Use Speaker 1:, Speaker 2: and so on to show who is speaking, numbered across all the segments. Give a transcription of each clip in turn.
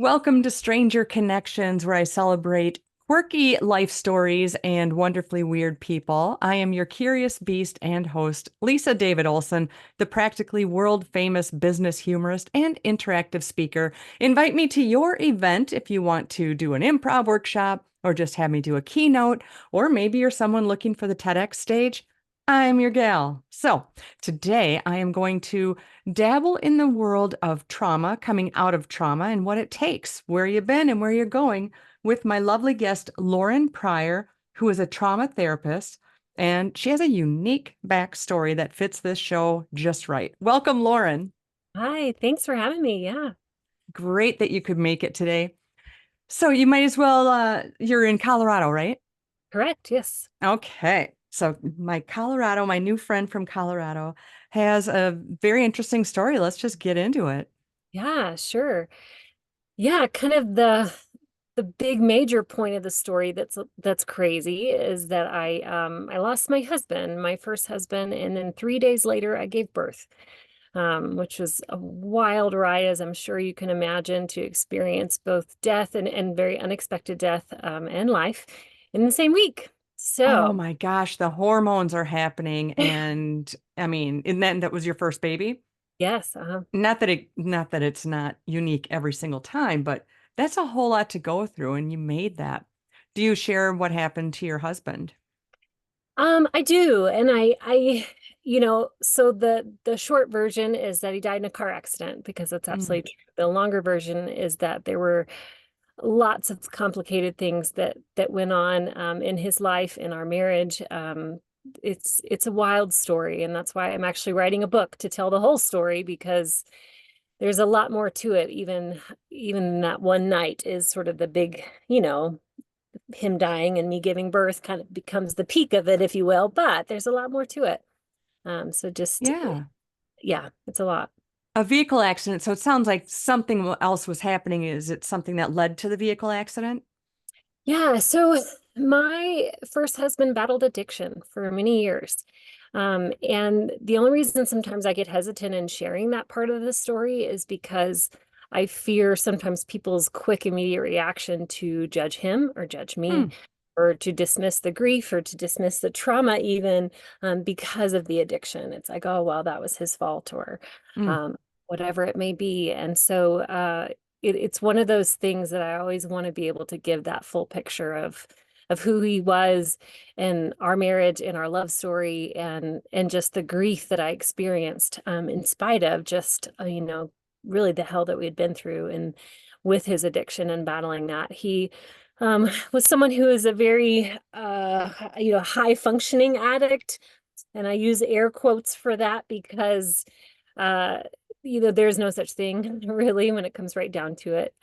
Speaker 1: Welcome to Stranger Connections, where I celebrate quirky life stories and wonderfully weird people. I am your curious beast and host, Lisa David Olson, the practically world famous business humorist and interactive speaker. Invite me to your event if you want to do an improv workshop or just have me do a keynote, or maybe you're someone looking for the TEDx stage. I'm your gal. So today I am going to dabble in the world of trauma, coming out of trauma, and what it takes, where you've been and where you're going, with my lovely guest, Lauren Pryor, who is a trauma therapist. And she has a unique backstory that fits this show just right. Welcome, Lauren.
Speaker 2: Hi, thanks for having me. Yeah,
Speaker 1: Great that you could make it today. So you might as well, you're in Colorado, right?
Speaker 2: correct. Yes.
Speaker 1: Okay. So my new friend from Colorado has a very interesting story. Let's just get into it.
Speaker 2: Yeah, sure. Yeah, kind of the big major point of the story that's crazy is that I lost my husband, my first husband, and then 3 days later I gave birth. Which was a wild ride, as I'm sure you can imagine, to experience both death and very unexpected death and life in the same week.
Speaker 1: Oh
Speaker 2: So,
Speaker 1: my gosh, the hormones are happening. And I mean, and then that was your first baby?
Speaker 2: yes,
Speaker 1: Not that it's not unique every single time, but that's a whole lot to go through, and you made that. Do you share what happened to your husband?
Speaker 2: I do, and so the short version is that he died in a car accident because that's
Speaker 1: Mm.
Speaker 2: absolutely true. The longer version is that there were lots of complicated things that went on in his life, in our marriage. It's a wild story, and that's why I'm actually writing a book to tell the whole story because there's a lot more to it. Even that one night is sort of the big, him dying and me giving birth kind of becomes the peak of it, if you will, but there's a lot more to it. So just,
Speaker 1: Yeah.
Speaker 2: yeah, it's a lot.
Speaker 1: A vehicle accident. So it sounds like something else was happening. Is it something that led to the vehicle accident?
Speaker 2: Yeah, so my first husband battled addiction for many years. And the only reason sometimes I get hesitant in sharing that part of the story is because I fear sometimes people's quick, immediate reaction to judge him or judge me,
Speaker 1: Hmm.
Speaker 2: or to dismiss the grief or to dismiss the trauma, even because of the addiction. It's like, oh, well, that was his fault, or
Speaker 1: Mm.
Speaker 2: um, whatever it may be. And so it's one of those things that I always want to be able to give that full picture of who he was and our marriage and our love story and just the grief that I experienced in spite of just really the hell that we had been through and with his addiction and battling that. He was someone who is a very high functioning addict, and I use air quotes for that because uh there's no such thing really when it comes right down to it.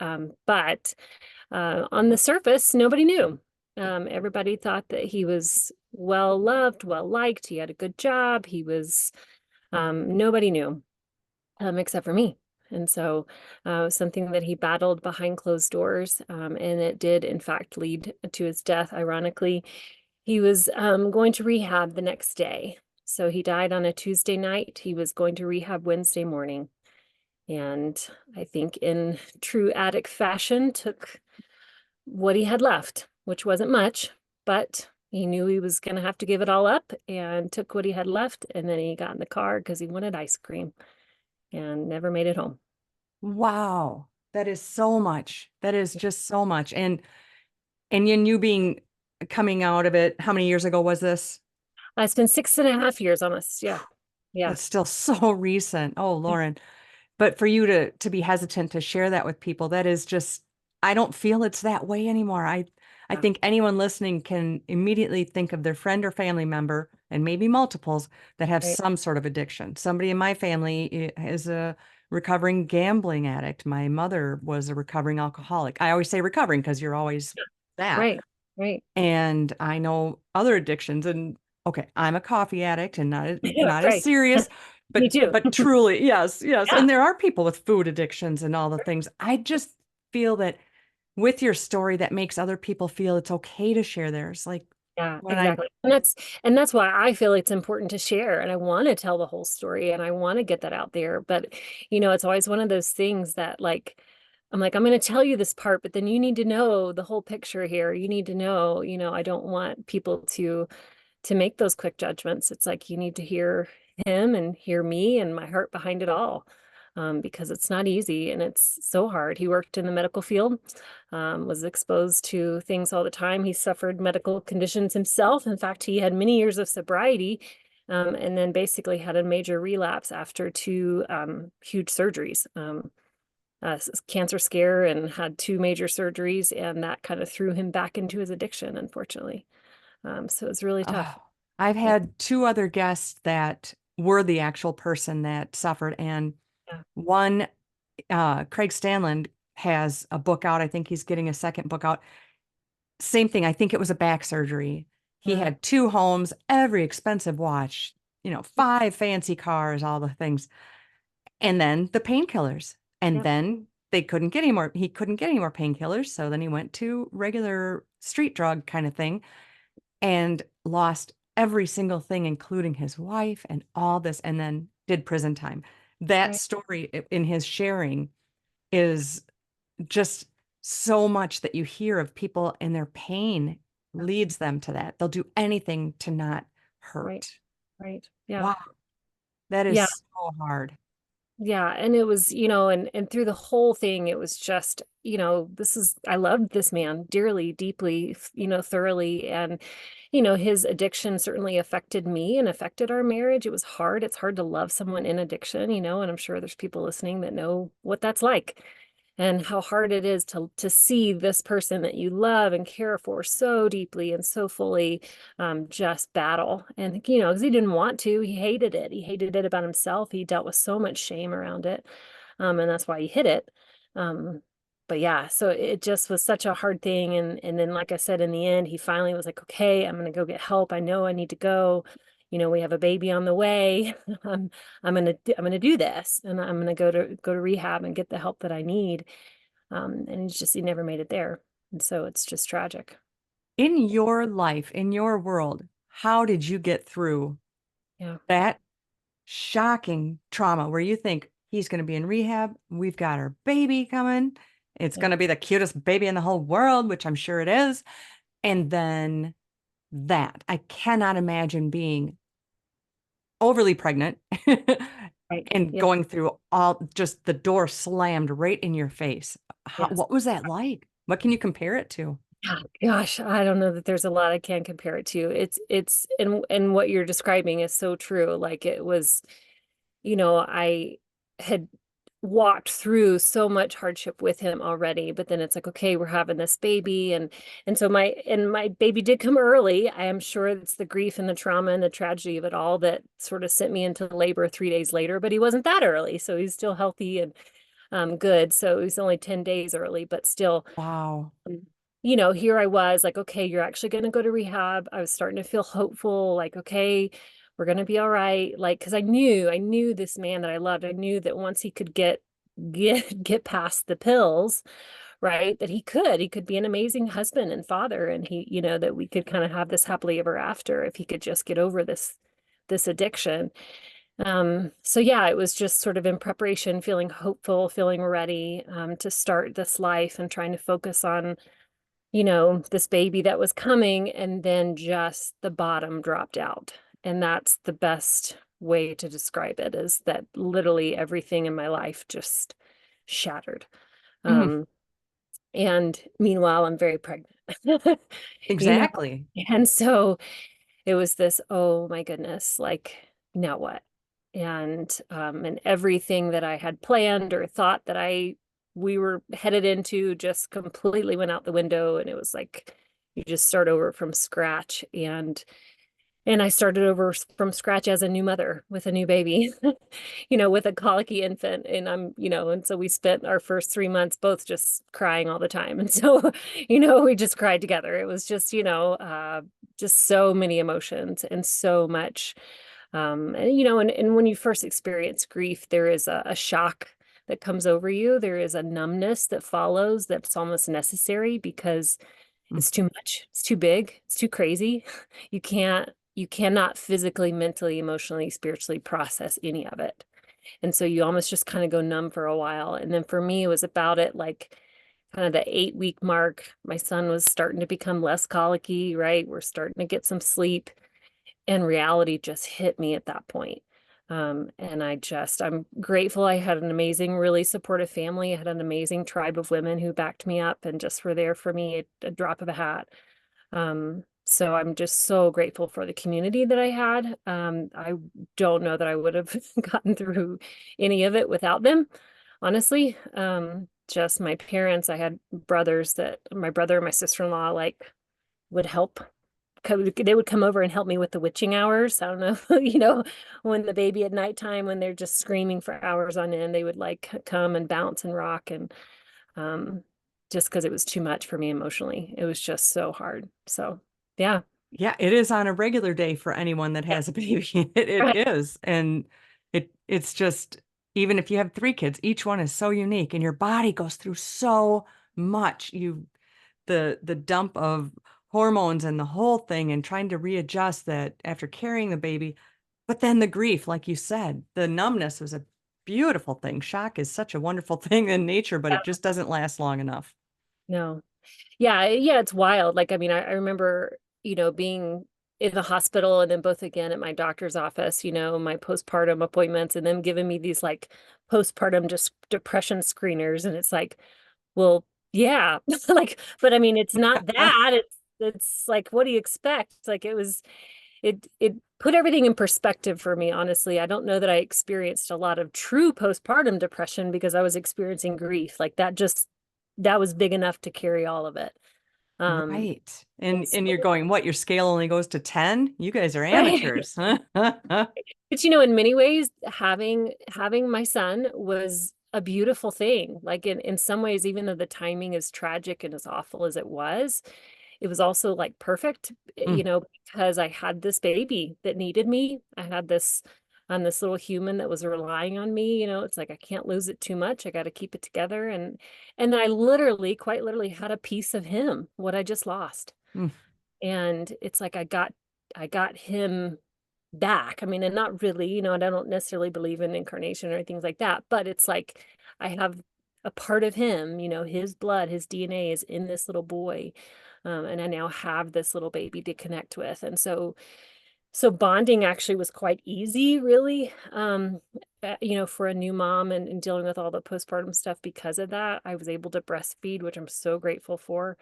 Speaker 2: But on the surface, nobody knew. Everybody thought that he was well loved, well liked. He had a good job. He was, nobody knew except for me. And so something that he battled behind closed doors. And it did, in fact, lead to his death, ironically. He was going to rehab the next day. So he died on a Tuesday night. He was going to rehab Wednesday morning. And I think in true addict fashion, took what he had left, which wasn't much, but he knew he was going to have to give it all up and took what he had left. And then he got in the car because he wanted ice cream and never made it home.
Speaker 1: Wow. That is so much. That is just so much. And you being coming out of it, how many years ago was this?
Speaker 2: It's been 6.5 years almost. Yeah. Yeah.
Speaker 1: That's still so recent. Oh, Lauren. But for you to be hesitant to share that with people, that is just, I don't feel it's that way anymore. I
Speaker 2: Yeah.
Speaker 1: think anyone listening can immediately think of their friend or family member, and maybe multiples, that have
Speaker 2: Right.
Speaker 1: some sort of addiction. Somebody in my family is a recovering gambling addict. My mother was a recovering alcoholic. I always say recovering because you're always that.
Speaker 2: Right. Right.
Speaker 1: And I know other addictions. And okay, I'm a coffee addict and
Speaker 2: Yeah,
Speaker 1: not as
Speaker 2: right.
Speaker 1: serious,
Speaker 2: Me too.
Speaker 1: but truly, yes, yes.
Speaker 2: Yeah.
Speaker 1: And there are people with food addictions and all the things. I just feel that with your story, that makes other people feel it's okay to share theirs. Like
Speaker 2: Yeah,
Speaker 1: when I
Speaker 2: exactly. And that's why I feel it's important to share, and I want to tell the whole story and I want to get that out there. But it's always one of those things that, like, I'm like, I'm going to tell you this part, but then you need to know the whole picture here. You need to know, I don't want people to make those quick judgments. It's like you need to hear him and hear me and my heart behind it all, because it's not easy and it's so hard. He worked in the medical field, was exposed to things all the time. He suffered medical conditions himself. In fact, he had many years of sobriety, and then basically had a major relapse after two huge surgeries. Cancer scare, and had two major surgeries, and that kind of threw him back into his addiction, unfortunately. So it's really tough.
Speaker 1: Oh, I've
Speaker 2: Yeah,
Speaker 1: had two other guests that were the actual person that suffered, and
Speaker 2: yeah,
Speaker 1: one, Craig Stanland, has a book out. I think he's getting a second book out. Same thing. I think it was a back surgery. He
Speaker 2: yeah,
Speaker 1: had two homes, every expensive watch, five fancy cars, all the things, and then the painkillers. And
Speaker 2: yeah,
Speaker 1: then they couldn't get any more. He couldn't get any more painkillers. So then he went to regular street drug kind of thing and lost every single thing, including his wife and all this, and then did prison time. That
Speaker 2: right.
Speaker 1: story in his sharing is just so much that you hear of people and their pain
Speaker 2: Yeah,
Speaker 1: leads them to that. They'll do anything to not
Speaker 2: right,
Speaker 1: hurt.
Speaker 2: right. Yeah,
Speaker 1: Wow, that is
Speaker 2: yeah.
Speaker 1: so hard.
Speaker 2: Yeah, and it was, and through the whole thing, it was just, I loved this man dearly, deeply, thoroughly. And, his addiction certainly affected me and affected our marriage. It was hard. It's hard to love someone in addiction, and I'm sure there's people listening that know what that's like and how hard it is to see this person that you love and care for so deeply and so fully, just battle. And, because he didn't want to, he hated it. He hated it about himself. He dealt with so much shame around it. And that's why he hid it. Um, but yeah, so it just was such a hard thing. And then, like I said, in the end, he finally was like, okay, I'm going to go get help. I know I need to go. We have a baby on the way. I'm, I'm gonna do this, and I'm gonna go to rehab and get the help that I need. And he never made it there. And so it's just tragic.
Speaker 1: In your life, in your world, how did you get through
Speaker 2: Yeah.
Speaker 1: that shocking trauma where you think he's going to be in rehab? We've got our baby coming. It's
Speaker 2: Yeah.
Speaker 1: going to be the cutest baby in the whole world, which I'm sure it is. And then that, I cannot imagine being overly pregnant
Speaker 2: Right.
Speaker 1: and
Speaker 2: Yeah.
Speaker 1: going through all just the door slammed right in your face.
Speaker 2: Yes.
Speaker 1: What was that like? What can you compare it to?
Speaker 2: Yeah, gosh, I don't know that there's a lot I can compare it to. It's and what you're describing is so true. Like it was, I had walked through so much hardship with him already, but then it's like, okay, we're having this baby, and so my baby did come early. I am sure it's the grief and the trauma and the tragedy of it all that sort of sent me into labor 3 days later, but he wasn't that early, so he's still healthy and good. So he's only 10 days early, but still,
Speaker 1: Wow.
Speaker 2: um, here I was like, okay, you're actually going to go to rehab. I was starting to feel hopeful, like, okay, we're going to be all right. Like, because I knew this man that I loved. I knew that once he could get past the pills, right, that he could be an amazing husband and father. And that we could kind of have this happily ever after if he could just get over this addiction. So yeah, it was just sort of in preparation, feeling hopeful, feeling ready, to start this life and trying to focus on this baby that was coming, and then just the bottom dropped out. And that's the best way to describe it, is that literally everything in my life just shattered.
Speaker 1: Mm,
Speaker 2: Um, and meanwhile, I'm very pregnant, you know,
Speaker 1: exactly.
Speaker 2: and so it was this, oh my goodness, like now what? And everything that I had planned or thought that we were headed into just completely went out the window. And it was like you just start over from scratch. And I started over from scratch as a new mother with a new baby, with a colicky infant. And and so we spent our first 3 months both just crying all the time. And so, we just cried together. It was just so many emotions and so much. And when you first experience grief, there is a shock that comes over you. There is a numbness that follows that's almost necessary because
Speaker 1: Mm.
Speaker 2: it's too much. It's too big. It's too crazy. You cannot physically, mentally, emotionally, spiritually process any of it. And so you almost just kind of go numb for a while. And then for me, it was about it like kind of the 8 week mark. My son was starting to become less colicky, right? We're starting to get some sleep, and reality just hit me at that point. And I'm grateful I had an amazing, really supportive family. I had an amazing tribe of women who backed me up and just were there for me at a drop of a hat. So I'm just so grateful for the community that I had. I don't know that I would have gotten through any of it without them, honestly. Just my parents, I had brothers that my brother and my sister-in-law like would help. They would come over and help me with the witching hours. I don't know, when the baby at nighttime, when they're just screaming for hours on end, they would like come and bounce and rock. And um, just because it was too much for me emotionally, it was just so hard. So, yeah.
Speaker 1: Yeah, it is on a regular day for anyone that
Speaker 2: Yeah.
Speaker 1: has a baby. It
Speaker 2: Right.
Speaker 1: is. And it's just, even if you have three kids, each one is so unique and your body goes through so much. The dump of hormones and the whole thing and trying to readjust that after carrying the baby. But then the grief, like you said, the numbness was a beautiful thing. Shock is such a wonderful thing in nature, but it
Speaker 2: Yeah.
Speaker 1: just doesn't last long enough.
Speaker 2: No. Yeah, it's wild. Like, I mean, I remember, being in the hospital and then both again at my doctor's office, my postpartum appointments and them giving me these like postpartum just depression screeners. And it's like, well, yeah, like, but I mean, it's not that. It's like, what do you expect? It's like it put everything in perspective for me, honestly. I don't know that I experienced a lot of true postpartum depression because I was experiencing grief. Like that was big enough to carry all of it. Um,
Speaker 1: Right.
Speaker 2: and
Speaker 1: And you're
Speaker 2: so,
Speaker 1: going, what, your scale only goes to 10? You guys are
Speaker 2: right.
Speaker 1: amateurs.
Speaker 2: But in many ways, having my son was a beautiful thing. Like in some ways, even though the timing is tragic and as awful as it was also like perfect,
Speaker 1: Mm,
Speaker 2: because I had this baby that needed me. I had this little human that was relying on me. It's like I can't lose it too much. I got to keep it together. And then I literally, quite literally, had a piece of him, what I just lost.
Speaker 1: mm.
Speaker 2: And it's like I got him back. I mean, and not really, and I don't necessarily believe in incarnation or things like that, but it's like I have a part of him, his blood, his DNA is in this little boy. And I now have this little baby to connect with. And so bonding actually was quite easy, really, for a new mom and dealing with all the postpartum stuff because of that. I was able to breastfeed, which I'm so grateful for.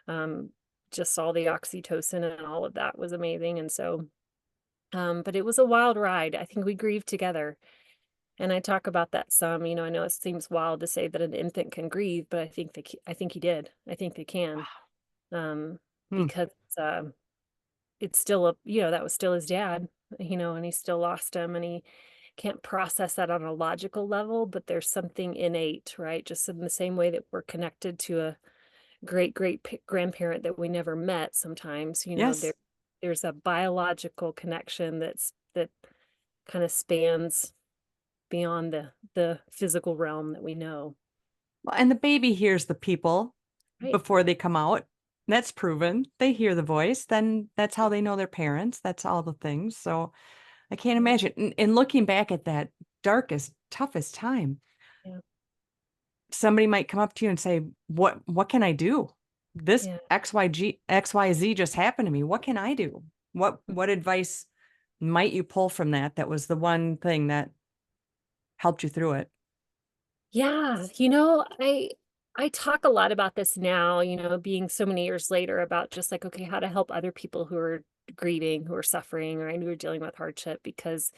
Speaker 2: Um, just all the oxytocin and all of that was amazing. And so, but it was a wild ride. I think we grieved together. And I talk about that some, I know it seems wild to say that an infant can grieve, but I think he did. I think they can. Um,
Speaker 1: Mm.
Speaker 2: because it's still that was still his dad, and he still lost him and he can't process that on a logical level, but there's something innate, right? Just in the same way that we're connected to a grandparent that we never met sometimes,
Speaker 1: Yes.
Speaker 2: there's a biological connection that kind of spans beyond the physical realm that we know.
Speaker 1: Well, and the baby hears the people
Speaker 2: Right.
Speaker 1: before they come out. That's proven. They hear the voice, then that's how they know their parents. That's all the things. So I can't
Speaker 2: Yeah.
Speaker 1: imagine. And looking back at that darkest, toughest time,
Speaker 2: Yeah.
Speaker 1: somebody might come up to you and say, what can I do? This
Speaker 2: Yeah.
Speaker 1: XYZ just happened to me. What can I do? What advice might you pull from that? That was the one thing that helped you through it.
Speaker 2: Yeah, I talk a lot about this now, being so many years later about just like, okay, how to help other people who are grieving, who are suffering, right, who are dealing with hardship because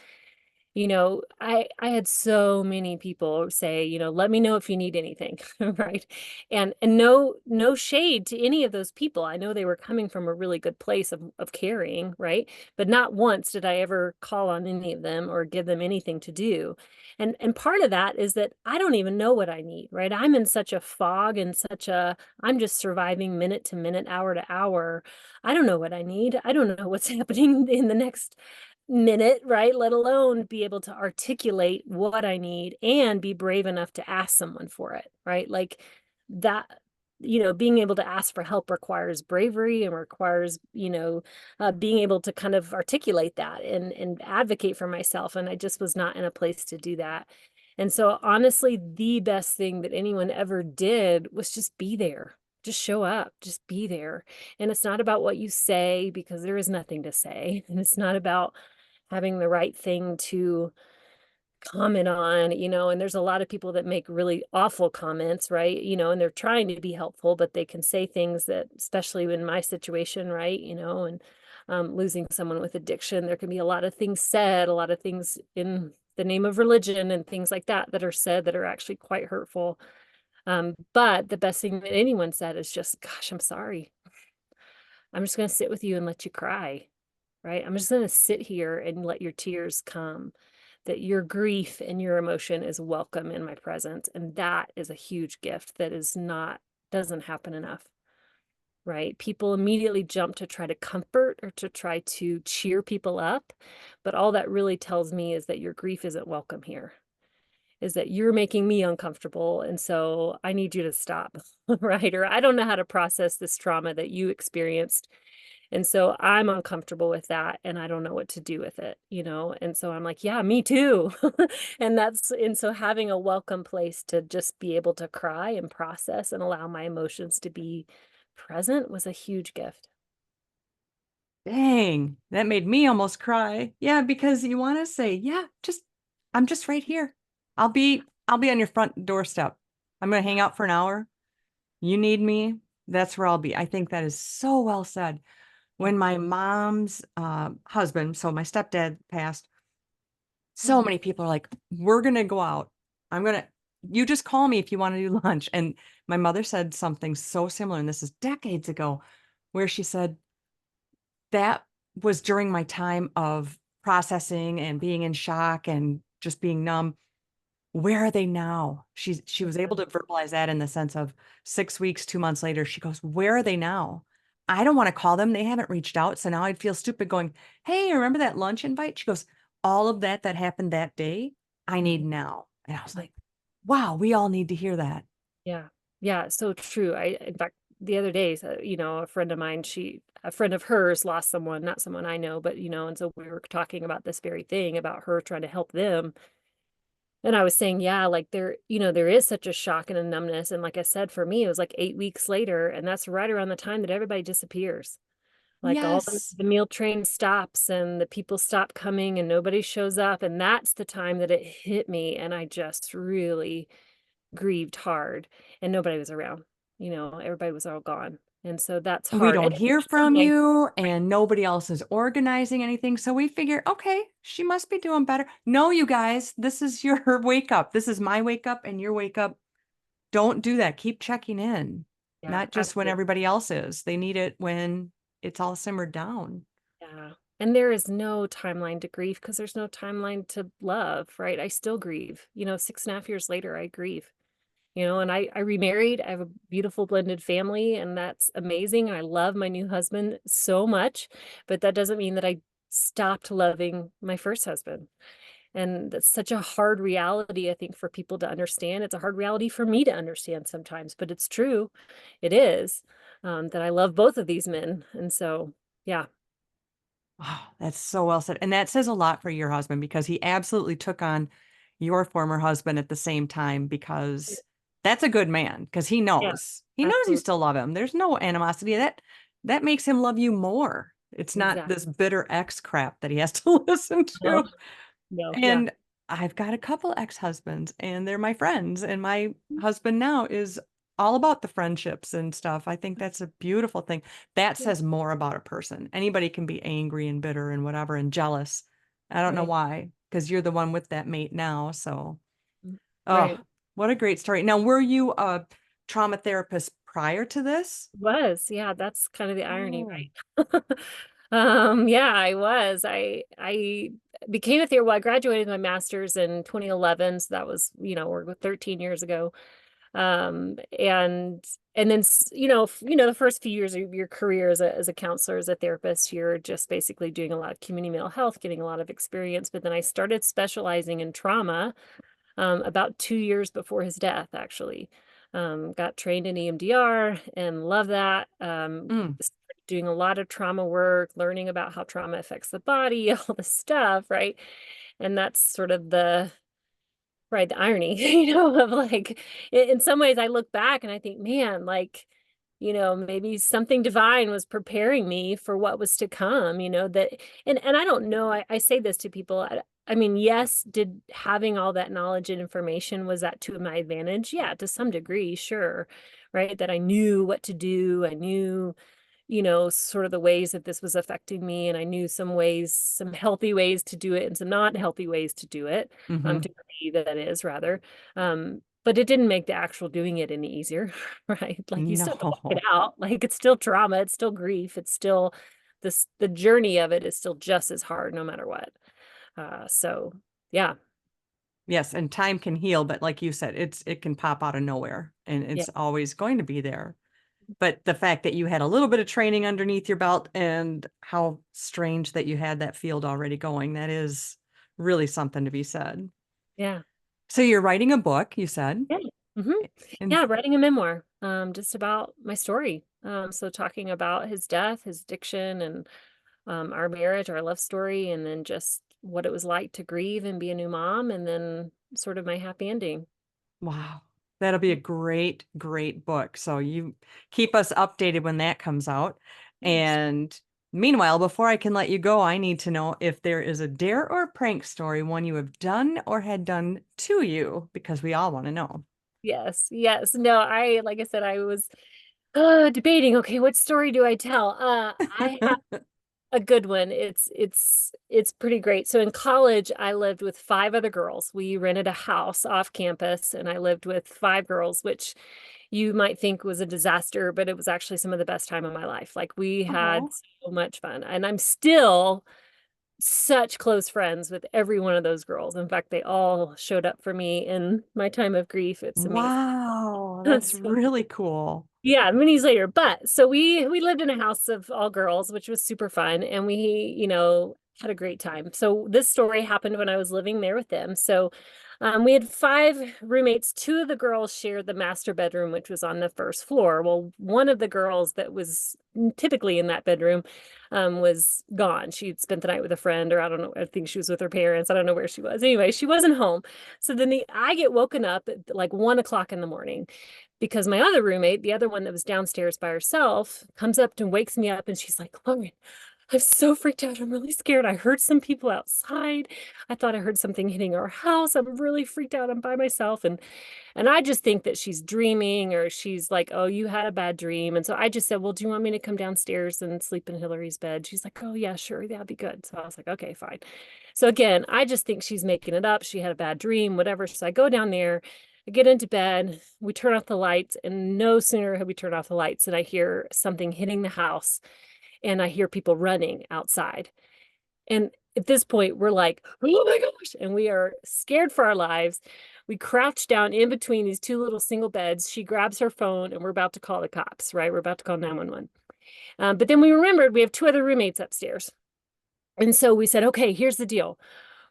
Speaker 2: I had so many people say, let me know if you need anything, right? And no shade to any of those people. I know they were coming from a really good place of caring, right? But not once did I ever call on any of them or give them anything to do. And part of that is that I don't even know what I need, right? I'm in such a fog and I'm just surviving minute to minute, hour to hour. I don't know what I need. I don't know what's happening in the next minute, right? Let alone be able to articulate what I need and be brave enough to ask someone for it, right? Like that being able to ask for help requires bravery and requires, being able to kind of articulate that and advocate for myself. And I just was not in a place to do that. And so honestly, the best thing that anyone ever did was just be there. Just show up, just be there. And it's not about what you say, because there is nothing to say. And it's not about having the right thing to comment on, and there's a lot of people that make really awful comments, right? And they're trying to be helpful, but they can say things that, especially in my situation, right? And losing someone with addiction, there can be a lot of things said, a lot of things in the name of religion and things like that that are said that are actually quite hurtful. But the best thing that anyone said is just, gosh, I'm sorry. I'm just going to sit with you and let you cry, right? I'm just going to sit here and let your tears come, that your grief and your emotion is welcome in my presence. And that is a huge gift that doesn't happen enough, right? People immediately jump to try to comfort or to try to cheer people up. But all that really tells me is that your grief isn't welcome here, is that you're making me uncomfortable. And so I need you to stop, right? Or I don't know how to process this trauma that you experienced. And so I'm uncomfortable with that and I don't know what to do with it. And so I'm like, yeah, me too. And so having a welcome place to just be able to cry and process and allow my emotions to be present was a huge gift.
Speaker 1: Dang, that made me almost cry. Yeah, because you want to say, yeah, I'm just right here. I'll be on your front doorstep. I'm going to hang out for an hour. You need me. That's where I'll be. I think that is so well said.
Speaker 2: Yeah.
Speaker 1: When my mom's husband, so my stepdad passed, so
Speaker 2: Yeah.
Speaker 1: many people are like, we're going to go out. You just call me if you want to do lunch. And my mother said something so similar, and this is decades ago, where she said, that was during my time of processing and being in shock and just being numb. Where are they now? She was able to verbalize that in the sense of 6 weeks, 2 months later. She goes, where are they now? I don't want to call them. They haven't reached out. So now I'd feel stupid going, hey, remember that lunch invite? She goes, all of that happened that day, I need now. And I was like, wow, we all need to hear that.
Speaker 2: Yeah. Yeah. So true. In fact, the other day, a friend of mine, a friend of hers lost someone, not someone I know, but, and so we were talking about this very thing about her trying to help them. And I was saying, yeah, like there is such a shock and a numbness. And like I said, for me, it was like 8 weeks later. And that's right around the time that everybody disappears. Like all
Speaker 1: Yes.
Speaker 2: the meal train stops and the people stop coming and nobody shows up. And that's the time that it hit me. And I just really grieved hard and nobody was around. Everybody was all gone. And so that's
Speaker 1: We
Speaker 2: hard.
Speaker 1: don't
Speaker 2: And
Speaker 1: hear
Speaker 2: some
Speaker 1: from
Speaker 2: days,
Speaker 1: you and nobody else is organizing anything. So we figure, okay, she must be doing better. No, you guys, this is your wake up. This is my wake up and your wake up. Don't do that. Keep checking in,
Speaker 2: yeah,
Speaker 1: not just when
Speaker 2: absolutely.
Speaker 1: everybody else is. They need it when it's all simmered down.
Speaker 2: Yeah. And there is no timeline to grief because there's no timeline to love, right? I still grieve. 6.5 years later, I grieve. And I remarried. I have a beautiful blended family, and that's amazing. And I love my new husband so much, but that doesn't mean that I stopped loving my first husband. And that's such a hard reality, I think, for people to understand. It's a hard reality for me to understand sometimes, but it's true. It is, that I love both of these men. And so, yeah.
Speaker 1: Oh, that's so well said. And that says a lot for your husband because he absolutely took on your former husband at the same time because that's a good man because he
Speaker 2: Yeah,
Speaker 1: knows. He knows you
Speaker 2: absolutely.
Speaker 1: still love him. There's no animosity. That makes him love you more. It's not
Speaker 2: Exactly.
Speaker 1: this bitter ex crap that he has to listen
Speaker 2: No,
Speaker 1: to.
Speaker 2: no, yeah.
Speaker 1: And I've got a couple ex-husbands and they're my friends. And my husband now is all about the friendships and stuff. I think that's a beautiful thing. That
Speaker 2: Yeah.
Speaker 1: says more about a person. Anybody can be angry and bitter and whatever and jealous. I don't know
Speaker 2: Right.
Speaker 1: why, because you're the one with that mate now. So, oh,
Speaker 2: Right.
Speaker 1: what a great story. Now, were you a trauma therapist prior to this?
Speaker 2: Was, yeah, that's kind of the irony,
Speaker 1: Oh,
Speaker 2: right? Yeah, I was. I became a therapist. Well, I graduated my master's in 2011, so that was, we're 13 years ago. And then the first few years of your career as a counselor, as a therapist, you're just basically doing a lot of community mental health, getting a lot of experience. But then I started specializing in trauma about 2 years before his death, actually. got trained in EMDR and love that.
Speaker 1: Mm.
Speaker 2: Doing a lot of trauma work, learning about how trauma affects the body, all the stuff, right? And that's sort of the irony, of like, in some ways I look back and I think, man, like, maybe something divine was preparing me for what was to come, that, and I don't know, I say this to people. I mean, yes, did having all that knowledge and information, was that to my advantage? Yeah, to some degree, sure. Right. That I knew what to do. I knew, sort of the ways that this was affecting me. And I knew some ways, some healthy ways to do it and some not healthy ways to do it,
Speaker 1: Hmm.
Speaker 2: to grieve, that is rather. But it didn't make the actual doing it any easier, right? Like you still have to walk it
Speaker 1: No.
Speaker 2: out. Like it's still trauma, it's still grief, it's still the journey of it is still just as hard no matter what. So yeah,
Speaker 1: Yes, and time can heal, but like you said, it can pop out of nowhere and
Speaker 2: yeah,
Speaker 1: it's always going to be there. But the fact that you had a little bit of training underneath your belt and how strange that you had that field already going, that is really something to be said.
Speaker 2: yeah.
Speaker 1: So you're writing a book, you said,
Speaker 2: Yeah. hmm
Speaker 1: and
Speaker 2: Yeah, writing a memoir, just about my story. So talking about his death, his addiction, and our marriage, our love story, and then just what it was like to grieve and be a new mom, and then sort of my happy ending.
Speaker 1: wow, that'll be a great, great book. So you keep us updated when that comes out.
Speaker 2: Yes.
Speaker 1: And meanwhile, before I can let you go, I need to know if there is a dare or prank story, one you have done or had done to you, because we all want to know.
Speaker 2: Yes, yes. No, like I said, I was debating, okay, what story do I tell? I have a good one. It's pretty great. So in college, I lived with five other girls. We rented a house off campus, and I lived with five girls, which you might think was a disaster, but it was actually some of the best time of my life. Like we had
Speaker 1: Oh,
Speaker 2: so much fun, and I'm still such close friends with every one of those girls. In fact, they all showed up for me in my time of grief. It's amazing.
Speaker 1: wow, that's
Speaker 2: So
Speaker 1: really cool.
Speaker 2: yeah, many years later. But so we lived in a house of all girls, which was super fun, and we, had a great time. So this story happened when I was living there with them. So we had five roommates. Two of the girls shared the master bedroom, which was on the first floor. Well, one of the girls that was typically in that bedroom was gone. She'd spent the night with a friend, or I don't know, I think she was with her parents. I don't know where she was. Anyway, she wasn't home. So then I get woken up at like 1 o'clock in the morning because my other roommate, the other one that was downstairs by herself, comes up and wakes me up, and she's like, Lauren, I'm so freaked out. I'm really scared. I heard some people outside. I thought I heard something hitting our house. I'm really freaked out. I'm by myself. And I just think that she's dreaming, or she's like, oh, you had a bad dream. And so I just said, well, do you want me to come downstairs and sleep in Hillary's bed? She's like, oh yeah, sure. That'd be good. So I was like, okay, fine. So again, I just think she's making it up. She had a bad dream, whatever. So I go down there, I get into bed, we turn off the lights, and no sooner have we turned off the lights than I hear something hitting the house, and I hear people running outside. And at this point, we're like, oh my gosh. And we are scared for our lives. We crouch down in between these two little single beds. She grabs her phone, and we're about to call the cops, right? We're about to call 911. But then we remembered we have two other roommates upstairs. And so we said, okay, here's the deal.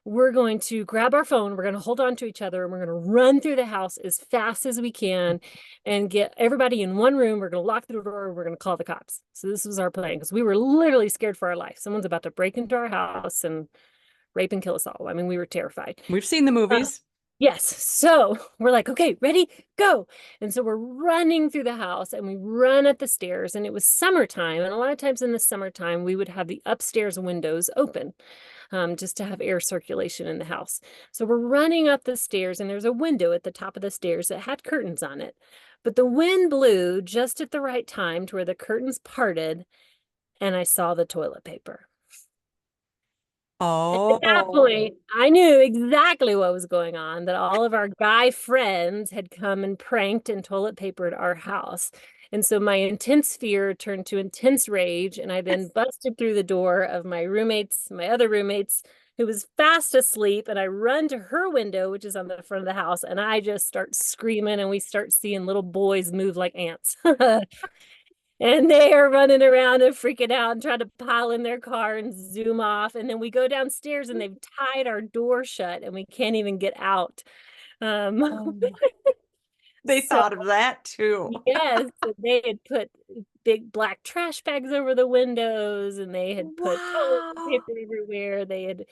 Speaker 2: We're going to grab our phone, we're going to hold on to each other, and we're going to run through the house as fast as we can and get everybody in one room. We're going to lock the door, we're going to call the cops. So this was our plan, because we were literally scared for our life. Someone's about to break into our house and rape and kill us all. I mean, we were terrified.
Speaker 1: We've seen the
Speaker 2: Uh,
Speaker 1: movies.
Speaker 2: yes. So we're like, okay, ready, go. And so we're running through the house, and we run up the stairs, and it was summertime. And a lot of times in the summertime, we would have the upstairs windows open, just to have air circulation in the house. So we're running up the stairs, and there's a window at the top of the stairs that had curtains on it. But the wind blew just at the right time to where the curtains parted, and I saw the toilet paper. At that
Speaker 1: Oh,
Speaker 2: point, I knew exactly what was going on, that all of our guy friends had come and pranked and toilet papered our house. And so my intense fear turned to intense rage, and I then busted through the door of my other roommates, who was fast asleep, and I run to her window, which is on the front of the house, and I just start screaming, and we start seeing little boys move like ants. And they are running around and freaking out and trying to pile in their car and zoom off. And then we go downstairs, and they've tied our door shut, and we can't even get out.
Speaker 1: oh
Speaker 2: Um,
Speaker 1: my. They
Speaker 2: So
Speaker 1: thought of that too.
Speaker 2: yes, and they had put big black trash bags over the windows, and they had put toilet
Speaker 1: Wow.
Speaker 2: paper everywhere. They had,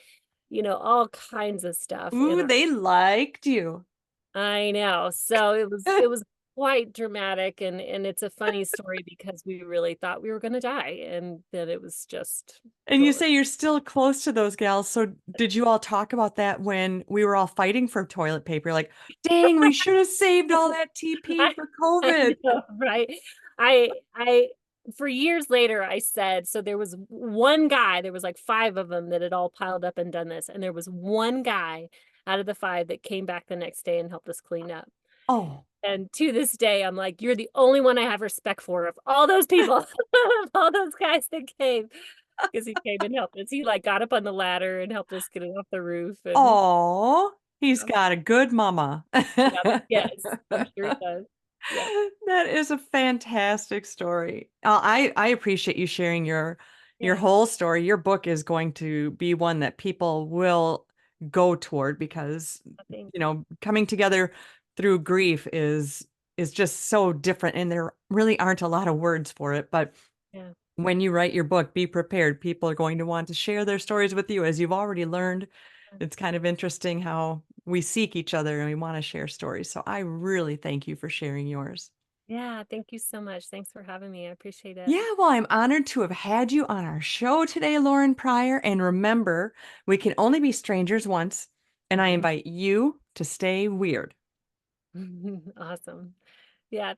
Speaker 2: all kinds of stuff in
Speaker 1: Ooh,
Speaker 2: our.
Speaker 1: they liked you.
Speaker 2: I know. So it was quite dramatic, and it's a funny story because we really thought we were going to die, and then it was just
Speaker 1: And you
Speaker 2: totally.
Speaker 1: say you're still close to those gals. So did you all talk about that when we were all fighting for toilet paper? Like, dang, we should have saved all that TP
Speaker 2: I,
Speaker 1: for
Speaker 2: I
Speaker 1: COVID.
Speaker 2: know, right? I for years later I said, so there was one guy, there was like five of them that had all piled up and done this, and there was one guy out of the five that came back the next day and helped us clean up.
Speaker 1: Oh,
Speaker 2: And to this day, I'm like, you're the only one I have respect for of all those people, of all those guys that came, because he came and helped us. He like got up on the ladder and helped us get it off the roof, and
Speaker 1: oh, he's got a good mama.
Speaker 2: yeah, yes, I'm sure he does. Yeah,
Speaker 1: That is a fantastic story. I appreciate you sharing your
Speaker 2: yeah,
Speaker 1: whole story. Your book is going to be one that people will go toward because,
Speaker 2: thank
Speaker 1: coming together through grief is just so different and there really aren't a lot of words for it. But
Speaker 2: yeah.
Speaker 1: when you write your book, be prepared. People are going to want to share their stories with you as you've already learned. It's kind of interesting how we seek each other and we want to share stories. So I really thank you for sharing yours.
Speaker 2: Yeah, thank you so much. Thanks for having me. I appreciate it.
Speaker 1: Yeah, well, I'm honored to have had you on our show today, Lauren Pryor. And remember, we can only be strangers once. And I
Speaker 2: Mhm.
Speaker 1: invite you to stay weird.
Speaker 2: Awesome. Yeah,